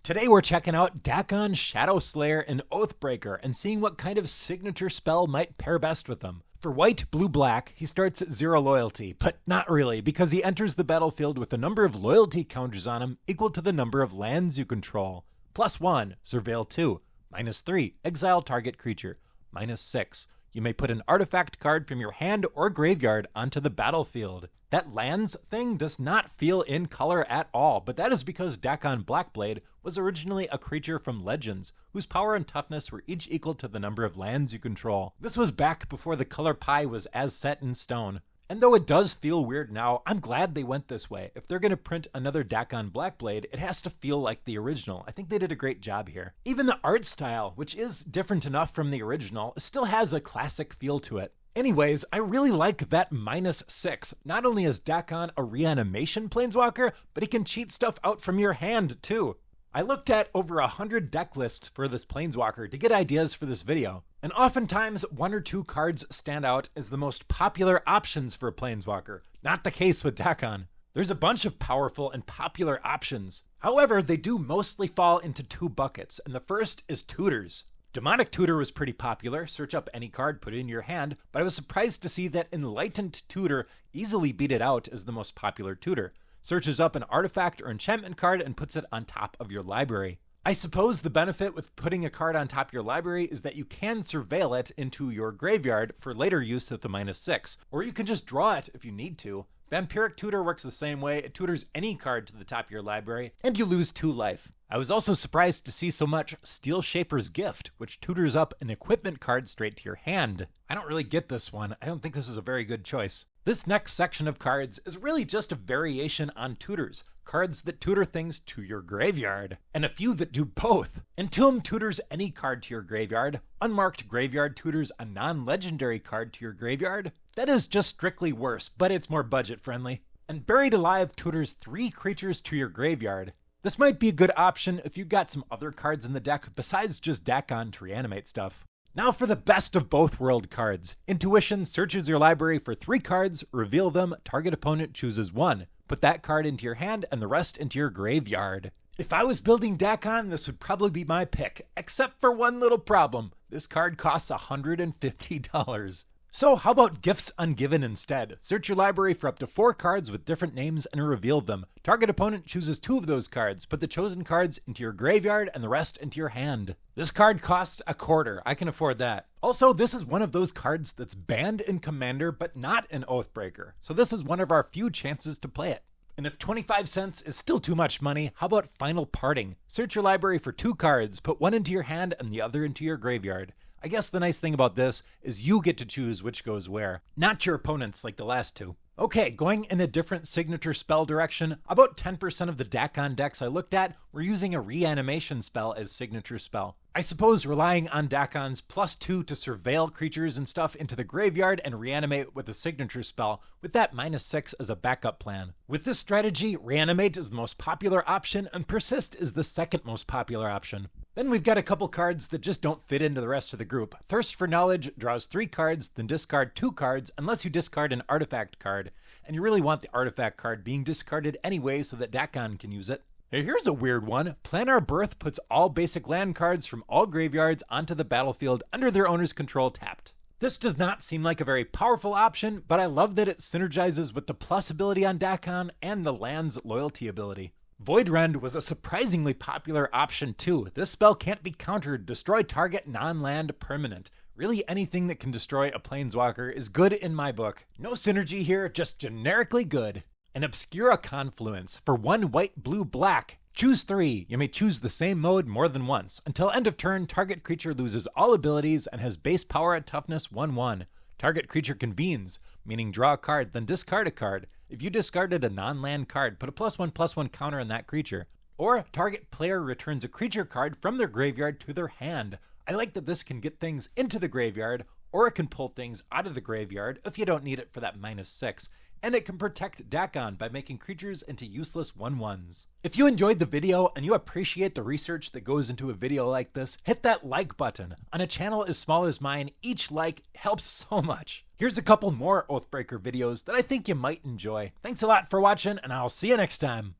Today we're checking out Dakkon, Shadow Slayer, and Oathbreaker and seeing what kind of signature spell might pair best with them. For white, blue, black, he starts at 0 loyalty, but not really, because he enters the battlefield with a number of loyalty counters on him equal to the number of lands you control. +1, Surveil 2. -3, exile target creature. -6, you may put an artifact card from your hand or graveyard onto the battlefield. That lands thing does not feel in color at all, but that is because Dakkon Blackblade was originally a creature from Legends, whose power and toughness were each equal to the number of lands you control. This was back before the color pie was as set in stone. And though it does feel weird now, I'm glad they went this way. If they're going to print another Dakkon Blackblade, it has to feel like the original. I think they did a great job here. Even the art style, which is different enough from the original, still has a classic feel to it. Anyways, I really like that -6. Not only is Dakkon a reanimation planeswalker, but he can cheat stuff out from your hand too. I looked at over 100 deck lists for this planeswalker to get ideas for this video, and oftentimes 1 or 2 cards stand out as the most popular options for a planeswalker. Not the case with Dakkon. There's a bunch of powerful and popular options. However, they do mostly fall into 2 buckets, and the first is tutors. Demonic Tutor was pretty popular. Search up any card, put it in your hand, but I was surprised to see that Enlightened Tutor easily beat it out as the most popular tutor. Searches up an artifact or enchantment card and puts it on top of your library. I suppose the benefit with putting a card on top of your library is that you can surveil it into your graveyard for later use at the -6, or you can just draw it if you need to. Vampiric Tutor works the same way. It tutors any card to the top of your library, and you lose 2 life. I was also surprised to see so much Steel Shaper's Gift, which tutors up an equipment card straight to your hand. I don't really get this one. I don't think this is a very good choice. This next section of cards is really just a variation on tutors. Cards that tutor things to your graveyard, and a few that do both. Entomb tutors any card to your graveyard. Unmarked Graveyard tutors a non-legendary card to your graveyard. That is just strictly worse, but it's more budget friendly. And Buried Alive tutors 3 creatures to your graveyard. This might be a good option if you got some other cards in the deck besides just Dakkon to reanimate stuff. Now for the best of both world cards. Intuition searches your library for 3 cards, reveal them, target opponent chooses 1. Put that card into your hand and the rest into your graveyard. If I was building Dakkon, this would probably be my pick, except for one little problem. This card costs $150. So how about Gifts Ungiven instead? Search your library for up to 4 cards with different names and reveal them. Target opponent chooses 2 of those cards. Put the chosen cards into your graveyard and the rest into your hand. This card costs $0.25. I can afford that. Also, this is one of those cards that's banned in Commander but not in Oathbreaker. So this is one of our few chances to play it. And if 25 cents is still too much money, how about Final Parting? Search your library for 2 cards, put one into your hand and the other into your graveyard. I guess the nice thing about this is you get to choose which goes where, not your opponents like the last 2. Okay, going in a different signature spell direction, about 10% of the Dakkon decks I looked at were using a reanimation spell as signature spell. I suppose relying on Dakkon's +2 to surveil creatures and stuff into the graveyard and reanimate with a signature spell, with that -6 as a backup plan. With this strategy, reanimate is the most popular option and persist is the second most popular option. Then we've got a couple cards that just don't fit into the rest of the group. Thirst for Knowledge draws 3 cards, then discard 2 cards unless you discard an artifact card, and you really want the artifact card being discarded anyway so that Dakkon can use it. Hey, here's a weird one. Planar Birth puts all basic land cards from all graveyards onto the battlefield under their owner's control tapped. This does not seem like a very powerful option, but I love that it synergizes with the plus ability on Dakkon and the land's loyalty ability. Void Rend was a surprisingly popular option too. This spell can't be countered. Destroy target non-land permanent. Really anything that can destroy a planeswalker is good in my book. No synergy here, just generically good. An Obscura Confluence for 1 white, blue, black. Choose 3. You may choose the same mode more than once. Until end of turn, target creature loses all abilities and has base power at toughness 1/1. Target creature convenes, meaning draw a card, then discard a card. If you discarded a non-land card, put a +1/+1 counter on that creature. Or target player returns a creature card from their graveyard to their hand. I like that this can get things into the graveyard, or it can pull things out of the graveyard if you don't need it for that -6. And it can protect Dakkon by making creatures into useless 1/1s. If you enjoyed the video and you appreciate the research that goes into a video like this, hit that like button. On a channel as small as mine, each like helps so much. Here's a couple more Oathbreaker videos that I think you might enjoy. Thanks a lot for watching, and I'll see you next time.